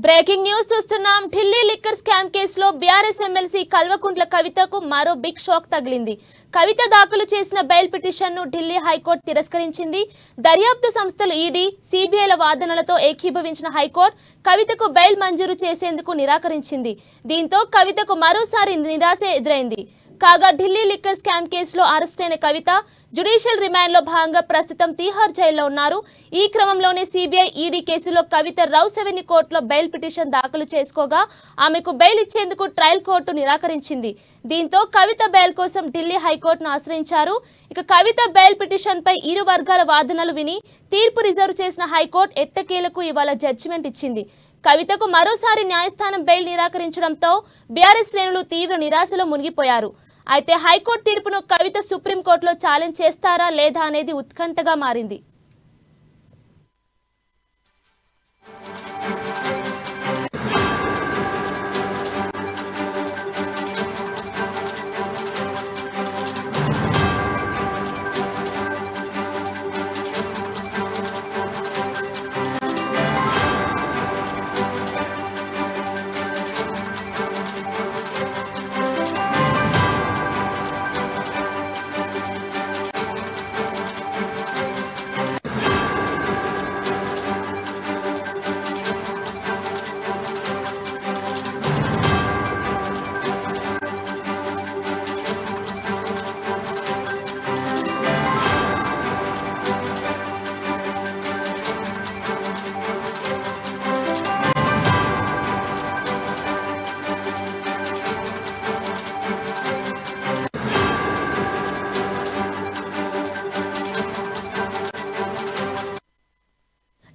Breaking news చూస్తున్నాం. Delhi liquor scam కేసులో BRS MLC Kalvakuntla కవితకు మరో బిగ్ షాక్ తగిలింది. కవిత దాఖలు చేసిన బెయిల్ పిటిషన్ను ఢిల్లీ హైకోర్టు తిరస్కరించింది. దర్యాప్తు సంస్థలు ఈడీ, సిబిఐల వాదనలతో ఏకీభవించిన హైకోర్టు కవితకు బెయిల్ మంజూరు చేసేందుకు నిరాకరించింది. దీంతో కవితకు మరోసారి నిరాశ ఎదురైంది. కాగా ఢిల్లీ లిక్కర్ స్కామ్ కేసులో అరెస్టైన కవిత జ్యుడిషియల్ రిమాండ్లో భాగంగా ప్రస్తుతం తీహార్ జైల్లో ఉన్నారు. ఈ క్రమంలోనే సిబిఐ, ఈడీ కేసులో కవిత రౌస్ అవెన్యూ కోర్టులో బెయిల్ పిటిషన్ దాఖలు చేసుకోగా ఆమెకు బెయిల్ ఇచ్చేందుకు ట్రయల్ కోర్టు నిరాకరించింది. దీంతో కవిత బెయిల్ కోసం ఢిల్లీ హైకోర్టును ఆశ్రయించారు. ఇక కవిత బెయిల్ పిటిషన్ పై ఇరు వర్గాల వాదనలు విని తీర్పు రిజర్వ్ చేసిన హైకోర్టు ఎట్టకేలకు ఇవాళ జడ్జిమెంట్ ఇచ్చింది. కవితకు మరోసారి న్యాయస్థానం బెయిల్ నిరాకరించడంతో బీఆర్ఎస్ శ్రేణులు తీవ్ర నిరాశలో మునిగిపోయారు. అయితే హైకోర్టు తీర్పును కవిత సుప్రీంకోర్టులో ఛాలెంజ్ చేస్తారా లేదా అనేది ఉత్కంఠగా మారింది.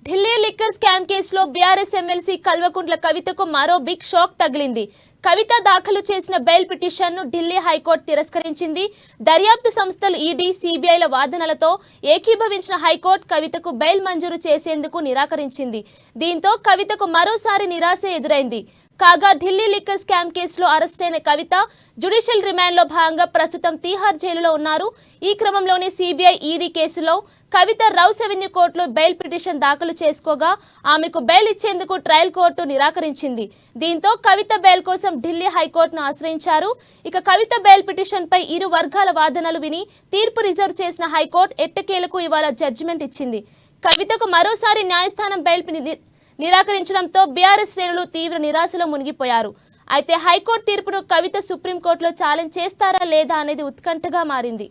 ఢిల్లీ లిక్కర్ స్కామ్ కేసులో బీఆర్ఎస్ ఎమ్మెల్సీ కల్వకుంట్ల కవితకు మరో బిగ్ షాక్ తగిలింది. కవిత దాఖలు చేసిన బెయిల్ పిటిషన్ను ఢిల్లీ హైకోర్టు తిరస్కరించింది. దర్యాప్తు సంస్థలు ఈడీ, సిబిఐల వాదనలతో ఏకీభవించిన హైకోర్టు కవితకు బెయిల్ మంజూరు చేసేందుకు నిరాకరించింది. దీంతో కవితకు మరోసారి నిరాశ ఎదురైంది. కాగా ఢిల్లీ లిక్కర్ స్కామ్ కేసులో అరెస్టైన కవిత జ్యుడిషియల్ రిమాండ్లో భాగంగా ప్రస్తుతం తీహార్ జైలులో ఉన్నారు. ఈ క్రమంలోనే సిబిఐ, ఈడీ కేసులో కవిత రౌస్ అవెన్యూ కోర్టులో బెయిల్ పిటిషన్ దాఖలు చేసుకోగా ఆమెకు బెయిల్ ఇచ్చేందుకు ట్రయల్ కోర్టు నిరాకరించింది. దీంతో కవిత బెయిల్ కోసం ఢిల్లీ హైకోర్టును ఆశ్రయించారు. ఇక కవిత బెయిల్ పిటిషన్ పై ఇరు వర్గాల వాదనలు విని తీర్పు రిజర్వ్ చేసిన హైకోర్టు ఎట్టకేలకు ఇవాళ జడ్జిమెంట్ ఇచ్చింది. కవితకు మరోసారి న్యాయస్థానం బెయిల్ నిరాకరించడంతో బీఆర్ఎస్ శ్రేణులు తీవ్ర నిరాశలో మునిగిపోయారు. అయితే హైకోర్టు తీర్పును కవిత సుప్రీంకోర్టులో ఛాలెంజ్ చేస్తారా లేదా అనేది ఉత్కంఠగా మారింది.